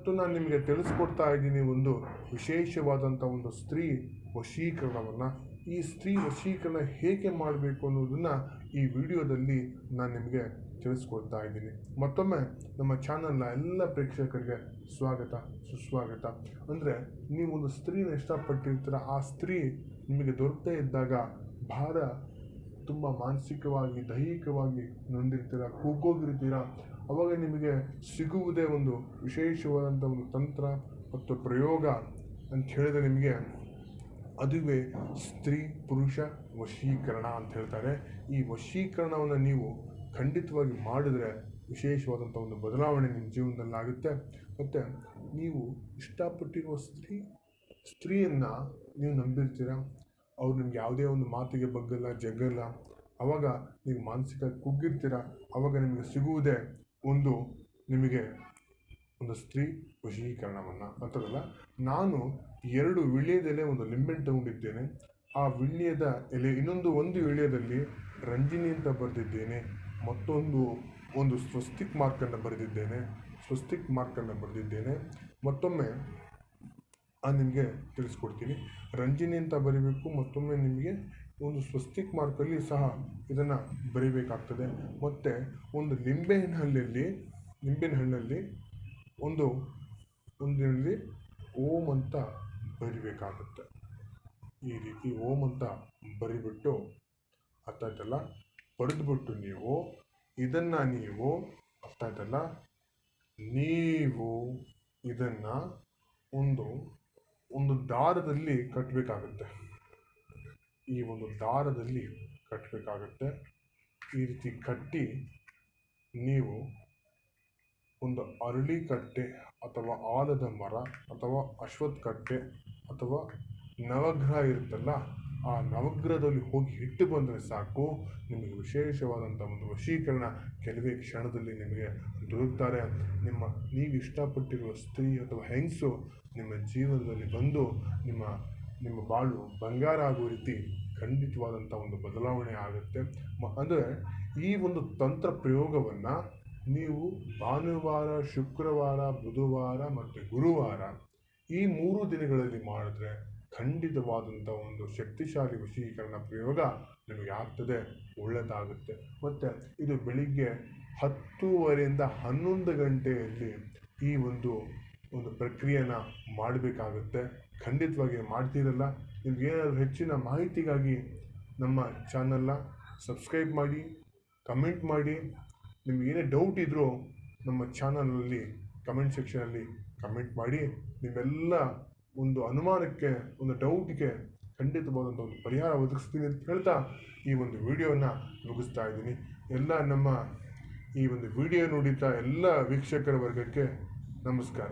ಇವತ್ತು ನಾನು ನಿಮಗೆ ತಿಳಿಸ್ಕೊಡ್ತಾ ಇದ್ದೀನಿ ಒಂದು ವಿಶೇಷವಾದಂಥ ಒಂದು ಸ್ತ್ರೀ ವಶೀಕರಣವನ್ನು. ಈ ಸ್ತ್ರೀ ವಶೀಕರಣ ಹೇಗೆ ಮಾಡಬೇಕು ಅನ್ನೋದನ್ನು ಈ ವಿಡಿಯೋದಲ್ಲಿ ನಾನು ನಿಮಗೆ ತಿಳಿಸ್ಕೊಡ್ತಾ ಇದ್ದೀನಿ. ಮತ್ತೊಮ್ಮೆ ನಮ್ಮ ಚಾನಲ್ನ ಎಲ್ಲ ಪ್ರೇಕ್ಷಕರಿಗೆ ಸ್ವಾಗತ ಸುಸ್ವಾಗತ. ಅಂದರೆ ನೀವು ಒಂದು ಸ್ತ್ರೀನ ಇಷ್ಟಪಟ್ಟಿರ್ತೀರ, ಆ ಸ್ತ್ರೀ ನಿಮಗೆ ದೊರಕದೇ ಇದ್ದಾಗ ಭಾಳ ತುಂಬ ಮಾನಸಿಕವಾಗಿ ದೈಹಿಕವಾಗಿ ನೊಂದಿರ್ತೀರ, ಕುಗ್ಗೋಗಿರ್ತೀರ. ಅವಾಗ ನಿಮಗೆ ಸಿಗುವುದೇ ಒಂದು ವಿಶೇಷವಾದಂಥ ಒಂದು ತಂತ್ರ ಮತ್ತು ಪ್ರಯೋಗ ಅಂತ ಹೇಳಿದ್ರೆ ನಿಮಗೆ ಅದುವೇ ಸ್ತ್ರೀ ಪುರುಷ ವಶೀಕರಣ ಅಂತ ಹೇಳ್ತಾರೆ. ಈ ವಶೀಕರಣವನ್ನು ನೀವು ಖಂಡಿತವಾಗಿ ಮಾಡಿದ್ರೆ ವಿಶೇಷವಾದಂಥ ಒಂದು ಬದಲಾವಣೆ ನಿಮ್ಮ ಜೀವನದಲ್ಲಿ ಆಗುತ್ತೆ. ಮತ್ತು ನೀವು ಇಷ್ಟಪಟ್ಟಿರುವ ಸ್ತ್ರೀಯನ್ನು ನೀವು ನಂಬಿರ್ತೀರ, ಅವ್ರು ನಿಮ್ಗೆ ಯಾವುದೇ ಒಂದು ಮಾತಿಗೆ ಬಗ್ಗಲ್ಲ ಜಗ್ಗಲ್ಲ. ಆವಾಗ ನೀವು ಮಾನಸಿಕ ಕುಗ್ಗಿರ್ತೀರ. ಆವಾಗ ನಿಮಗೆ ಸಿಗುವುದೇ ನಿಮಗೆ ಒಂದು ಸ್ತ್ರೀ ವಶೀಕರಣವನ್ನು ಅಂತದಲ್ಲ. ನಾನು 2 ವಿಳ್ಯದೆಲೆ ಒಂದು ಲಿಂಬೆಹಣ್ಣು ತಗೊಂಡಿದ್ದೇನೆ. ಆ ವಿಳ್ಯದ ಎಲೆ ಒಂದು ವಿಳ್ಯದಲ್ಲಿ ರಂಜಿನಿ ಅಂತ ಬರೆದಿದ್ದೇನೆ, ಒಂದು ಸ್ವಸ್ತಿಕ್ ಮಾರ್ಕನ್ನು ಬರೆದಿದ್ದೇನೆ. ಮತ್ತೊಮ್ಮೆ ನಿಮಗೆ ತಿಳಿಸ್ಕೊಡ್ತೀನಿ. ರಂಜಿನಿ ಅಂತ ಬರೀಬೇಕು, ಮತ್ತೊಮ್ಮೆ ನಿಮಗೆ ಒಂದು ಸ್ವಸ್ತಿಕ್ ಮಾರ್ಕಲ್ಲಿ ಸಹ ಇದನ್ನು ಬರೀಬೇಕಾಗ್ತದೆ. ಮತ್ತು ಒಂದು ನಿಂಬೆಹಣ್ಣಲ್ಲಿ ಒಂದರಲ್ಲಿ ಓಂ ಅಂತ ಬರಿಬೇಕಾಗುತ್ತೆ. ಈ ರೀತಿ ಓಂ ಅಂತ ಬರಿಬಿಟ್ಟು ಅರ್ಥಾಯ್ತಲ್ಲ, ಬರೆದ್ಬಿಟ್ಟು ನೀವು ಅರ್ಥಾಯ್ತಲ್ಲ, ನೀವು ಇದನ್ನು ಒಂದು ದಾರದಲ್ಲಿ ಕಟ್ಟಬೇಕಾಗುತ್ತೆ. ಈ ಒಂದು ದಾರದಲ್ಲಿ ಕಟ್ಟಬೇಕಾಗುತ್ತೆ. ಈ ರೀತಿ ಕಟ್ಟಿ ನೀವು ಒಂದು ಅರಳಿ ಕಟ್ಟೆ ಅಥವಾ ಆಲದ ಮರ ಅಥವಾ ಅಶ್ವತ್ಥ ಕಟ್ಟೆ ಅಥವಾ ನವಗ್ರಹ ಇರುತ್ತಲ್ಲ, ಆ ನವಗ್ರಹದಲ್ಲಿ ಹೋಗಿ ಇಟ್ಟು ಬಂದರೆ ಸಾಕು, ನಿಮಗೆ ವಿಶೇಷವಾದಂಥ ಒಂದು ವಶೀಕರಣ ಕೆಲವೇ ಕ್ಷಣದಲ್ಲಿ ನಿಮಗೆ ದೊರಕ್ತಾರೆ. ನೀವು ಇಷ್ಟಪಟ್ಟಿರುವ ಸ್ತ್ರೀ ಅಥವಾ ಹೆಂಗಸು ನಿಮ್ಮ ಜೀವನದಲ್ಲಿ ಬಂದು ನಿಮ್ಮ ಬಾಳು ಬಂಗಾರ ಆಗುವ ರೀತಿ ಖಂಡಿತವಾದಂಥ ಒಂದು ಬದಲಾವಣೆ ಆಗುತ್ತೆ. ಅಂದರೆ ಈ ಒಂದು ತಂತ್ರ ಪ್ರಯೋಗವನ್ನು ನೀವು ಭಾನುವಾರ, ಶುಕ್ರವಾರ, ಬುಧವಾರ ಮತ್ತು ಗುರುವಾರ ಈ 3 ದಿನಗಳಲ್ಲಿ ಮಾಡಿದ್ರೆ ಖಂಡಿತವಾದಂಥ ಒಂದು ಶಕ್ತಿಶಾಲಿ ವಶೀಕರಣ ಪ್ರಯೋಗ ನಿಮಗೆ ಆಗ್ತದೆ, ಒಳ್ಳೆಯದಾಗುತ್ತೆ. ಮತ್ತು ಇದು ಬೆಳಿಗ್ಗೆ 10:30ರಿಂದ 11 ಗಂಟೆಯಲ್ಲಿ ಈ ಒಂದು ಪ್ರಕ್ರಿಯೆನ ಮಾಡಬೇಕಾಗುತ್ತೆ. ಖಂಡಿತವಾಗಿ ಮಾಡ್ತೀರಲ್ಲ. ನಿಮಗೇನಾದರೂ ಹೆಚ್ಚಿನ ಮಾಹಿತಿಗಾಗಿ ನಮ್ಮ ಚಾನಲ್ನ ಸಬ್ಸ್ಕ್ರೈಬ್ ಮಾಡಿ, ಕಮೆಂಟ್ ಮಾಡಿ. ನಿಮಗೇನೇ ಡೌಟ್ ಇದ್ದರೂ ನಮ್ಮ ಚಾನಲಲ್ಲಿ ಕಮೆಂಟ್ ಸೆಕ್ಷನಲ್ಲಿ ಕಮೆಂಟ್ ಮಾಡಿ. ನಿಮ್ಮೆಲ್ಲ ಒಂದು ಅನುಮಾನಕ್ಕೆ, ಒಂದು ಡೌಟ್ಗೆ ಖಂಡಿತವಾದಂಥ ಒಂದು ಪರಿಹಾರ ಒದಗಿಸ್ತೀನಿ ಅಂತ ಹೇಳ್ತಾ ಈ ಒಂದು ವಿಡಿಯೋನ ಮುಗಿಸ್ತಾ ಇದ್ದೀನಿ. ಎಲ್ಲ ನಮ್ಮ ಈ ಒಂದು ವಿಡಿಯೋ ನೋಡಿದ ಎಲ್ಲ ವೀಕ್ಷಕರ ವರ್ಗಕ್ಕೆ ನಮಸ್ಕಾರ.